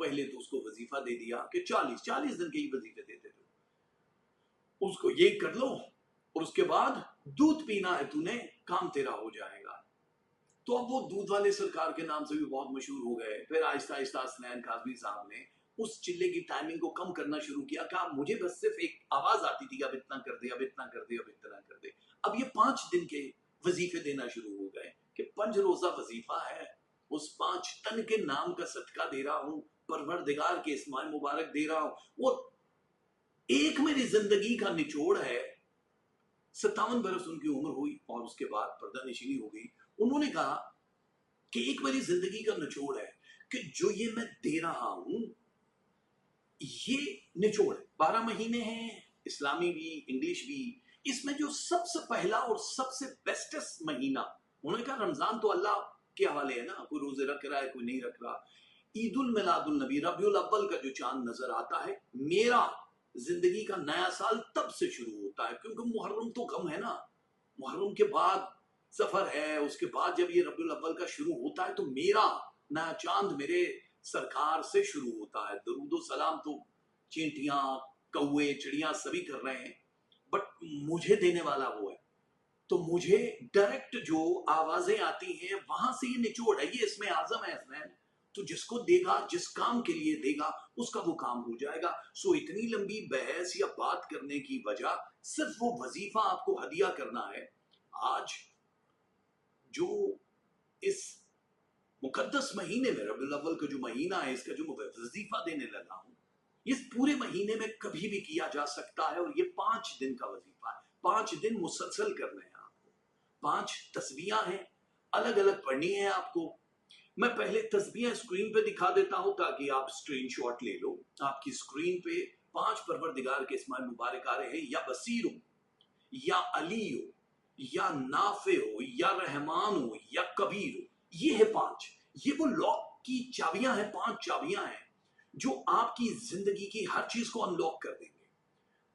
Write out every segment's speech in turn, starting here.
पहले तो उसको वजीफा दे दिया कि 40 दिन के ही वजीफे देते थे, उसको ये कर लो और उसके बाद दूध पीना है तूने, काम तेरा हो जाएगा। तो अब वो दूध वाले सरकार के नाम से भी बहुत मशहूर हो गए। फिर आहिस्ता आहिस्ता हसनैन काज़मी साहब ने उस चिल्ले की टाइमिंग को कम करना शुरू किया कि मुझे बस सिर्फ एक आवाज आती थी कि अब इतना कर दे, अब इतना कर दे, अब इतना कर दे। अब ये 5 दिन के वजीफे देना शुरू हो गए कि 5 रोजा वजीफा है, उस 5 तन के नाम का सदका दे रहा हूँ, परवरदिगार के इस्माइल मुबारक दे रहा हूँ। वो एक मेरी जिंदगी का निचोड़ है। 57 बरस उनकी उम्र हुई और उसके बाद पर्दा नशीनी हो गई। उन्होंने कहा कि एक मेरी जिंदगी का निचोड़ है कि जो ये मैं दे रहा हूं ये निचोड़ है। 12 महीने हैं, इस्लामी भी इंग्लिश भी। इसमें जो सबसे पहला और सबसे बेस्टेस्ट महीना, उन्होंने कहा रमजान तो अल्लाह के हवाले है ना, कोई रोजे रख रहा है कोई नहीं रख रहा। ईद उल मिलादुल नबी रबीउल अव्वल का जो चांद नजर आता है, मेरा जिंदगी का नया साल तब से शुरू होता है, क्योंकि मुहर्रम तो कम है ना, मुहर्रम के बाद सफर है, उसके बाद जब ये रबीउल अव्वल का शुरू होता है तो मेरा नया चांद मेरे सरकार से शुरू होता है। दरूदो सलाम तो चींटियां, कौवे, चिड़िया सभी कर रहे हैं, बट मुझे देने वाला वो है। तो मुझे डायरेक्ट जो आवाजें आती हैं वहां से ये निचोड़ है, ये इसमें आजम है इसमें। तो जिसको देगा, जिस काम के लिए देगा, उसका वो काम हो जाएगा। सो इतनी लंबी बहस या बात करने की वजह सिर्फ वो वजीफा आपको हदिया करना है। आज जो इस मुकद्दस महीने में रबीउल अव्वल का जो महीना है, इसका जो मैं वजीफा देने लगा हूं, इस पूरे महीने में कभी भी किया जा सकता है। और ये 5 दिन का वजीफा है, 5 दिन मुसलसल करने हैं आपको। 5 तस्बीहां हैं, अलग अलग पढ़नी है आपको। मैं पहले तस्बीहां स्क्रीन पे दिखा देता हूं ताकि आप स्क्रीनशॉट ले लो। आपकी स्क्रीन पे 5 परवरदिगार के इस्माइल मुबारक आ रहे हैं, या बसीर हो, या अली हो, या नाफे हो, या रहमान हो, या कबीर हो। ये है 5। ये वो लॉक की चाबियां हैं, 5 चाबियां हैं जो आपकी जिंदगी की हर चीज को अनलॉक कर देंगे।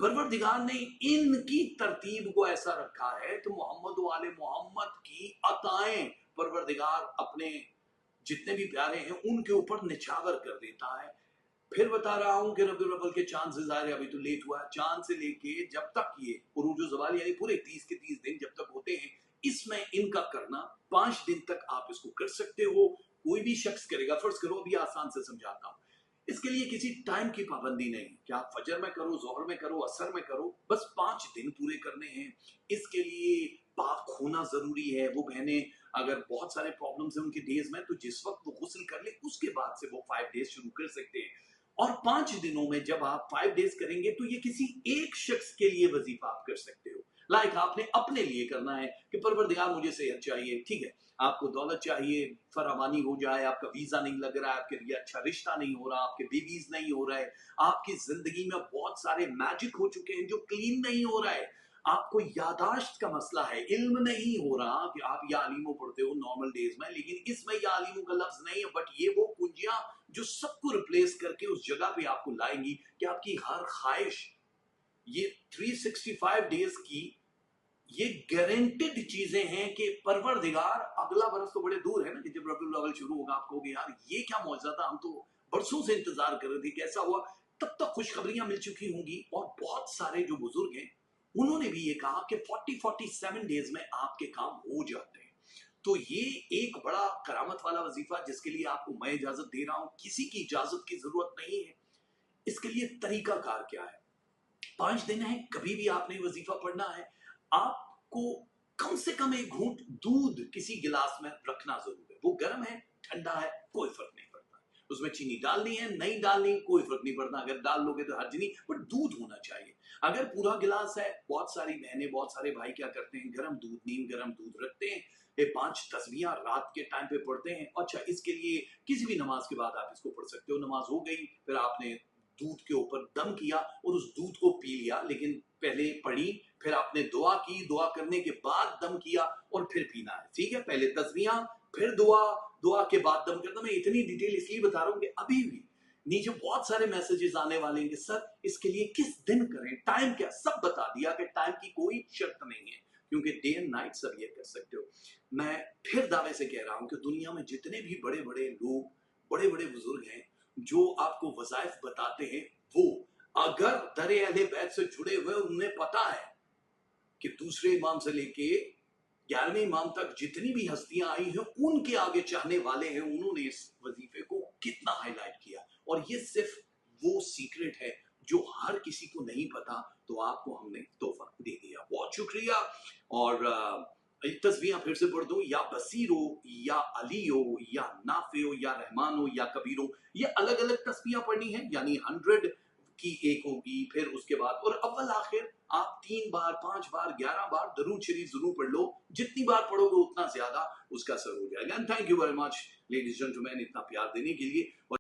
परवरदिगार ने इनकी तरतीब को ऐसा रखा है कि मोहम्मद वाले मोहम्मद की अताएं परवरदिगार अपने जितने भी प्यारे हैं उनके ऊपर निछावर कर देता है। फिर बता रहा हूं कि रबीउल अव्वल के चांद से ज़ाहिर है अभी तो लेट हुआ है, चांद से लेके जब तक ये उरूज ज़वाल यानी पूरे 30 के 30 दिन जब तक होते हैं, इसमें इनका करना 5 दिन तक आप इसको कर सकते हो। कोई भी शख्स करेगा, फर्ज करो अभी आसान से समझाता हूं, इसके लिए किसी टाइम की पाबंदी नहीं कि आप फजर में करो, जोहर में करो, असर में करो, बस 5 दिन पूरे करने हैं। इसके लिए पाक होना जरूरी है। वो बहनें अगर बहुत सारे प्रॉब्लम्स हैं उनके डेज में, तो जिस वक्त वो गुस्ल कर ले उसके बाद से वो 5 डेज शुरू कर सकते हैं। और 5 दिनों में जब आप 5 डेज करेंगे तो ये किसी एक शख्स के लिए वजीफा आप कर सकते हो। लाइक आपने अपने लिए करना है कि परवरदिगार मुझे सेहत चाहिए, ठीक है, आपको दौलत चाहिए, फरावानी हो जाए, आपका वीजा नहीं लग रहा है, आपके लिए अच्छा रिश्ता नहीं हो रहा, आपके बेबीज नहीं हो रहे, आपकी जिंदगी में बहुत सारे मैजिक हो चुके हैं जो क्लीन नहीं हो रहा है, आपको यादाश्त का मसला है, इल्म नहीं हो रहा कि आप या अलीमो पढ़ते हो नॉर्मल डेज में, लेकिन इसमें या अलीमो का लफ्ज नहीं है, बट ये वो कुंजियां जो सबको रिप्लेस करके उस जगह पे आपको लाएंगी कि आपकी हर ख्वाहिश, ये 365 डेज की ये गारंटेड चीजें हैं कि परवरदिगार, अगला बरस तो बड़े दूर है ना कि जब रबीउल अव्वल शुरू होगा, आप कहोगे यार ये क्या मौजज़ा था, हम तो बरसों से इंतजार कर रहे थे कैसा हुआ। तब तक खुशखबरियां मिल चुकी होंगी। और बहुत सारे जो बुजुर्ग हैं उन्होंने भी ये कहा कि 47 डेज में आपके काम हो जाते हैं। तो ये एक बड़ा करामत वाला वजीफा जिसके लिए आपको मैं इजाजत दे रहा हूं, किसी की इजाजत की जरूरत नहीं है। इसके लिए तरीकाकार क्या है? 5 दिन है, कभी भी आपने वजीफा पढ़ना है, आपको कम से कम एक घूंट दूध किसी गिलास में रखना जरूर है। वो गर्म है, ठंडा है, कोई फर्क नहीं पड़ता। उसमें चीनी डालनी है, नहीं डालनी, कोई फर्क नहीं पड़ता। अगर डाल लोगे तो हर्ज नहीं, बट दूध होना चाहिए। अगर पूरा गिलास है, बहुत सारी बहनें, बहुत सारे भाई क्या करते हैं, गर्म दूध, नीम गर्म दूध रखते हैं, ये 5 तस्बीहां रात के टाइम पे पढ़ते हैं। अच्छा, इसके लिए किसी भी नमाज के बाद आप इसको पढ़ सकते हो। नमाज हो गई, फिर आपने दूध के ऊपर दम किया और उस दूध को पी लिया, लेकिन पहले पढ़ी, फिर आपने दुआ की, दुआ करने के बाद दम किया और फिर पीना है, ठीक है। पहले तस्बीहां, फिर दुआ, दुआ के बाद दम करना। मैं इतनी डिटेल इसलिए बता रहा हूं कि अभी भी नीचे बहुत सारे मैसेजेस आने वाले हैं कि सर इसके लिए किस दिन करें, टाइम क्या, सब बता दिया कि टाइम की कोई शर्त नहीं है, क्योंकि डे एंड नाइट सब ये कर सकते हो। मैं फिर दावे से कह रहा हूं कि दुनिया में जितने भी बड़े बड़े लोग, बड़े बड़े बुजुर्ग हैं, جو آپ کو وظائف بتاتے ہیں وہ اگر در اہل بیت سے جڑے ہوئے انہیں پتا ہے کہ دوسرے امام سے لے کے 11ویں امام تک جتنی بھی ہستیاں آئی ہیں ان کے آگے چاہنے والے ہیں، انہوں نے اس وظیفے کو کتنا ہائی لائٹ کیا، اور یہ صرف وہ سیکرٹ ہے جو ہر کسی کو نہیں پتا، تو آپ کو ہم نے تحفہ دے دیا، بہت شکریہ۔ اور تصویریں پھر سے پڑھ دوں، یا بصیر ہو یا علی ہو یا نافع ہو یا رحمان ہو یا کبیر ہو، یہ الگ الگ تسبیحاں پڑھنی ہیں، یعنی 100 کی ایک ہوگی، پھر اس کے بعد اور اول آخر آپ 3 بار 5 بار 11 بار درود شریف ضرور پڑھ لو، جتنی بار پڑھو گے اتنا زیادہ اس کا اثر ہو جائے گا۔ Thank you very much ladies gentlemen اتنا پیار دینے کے لیے۔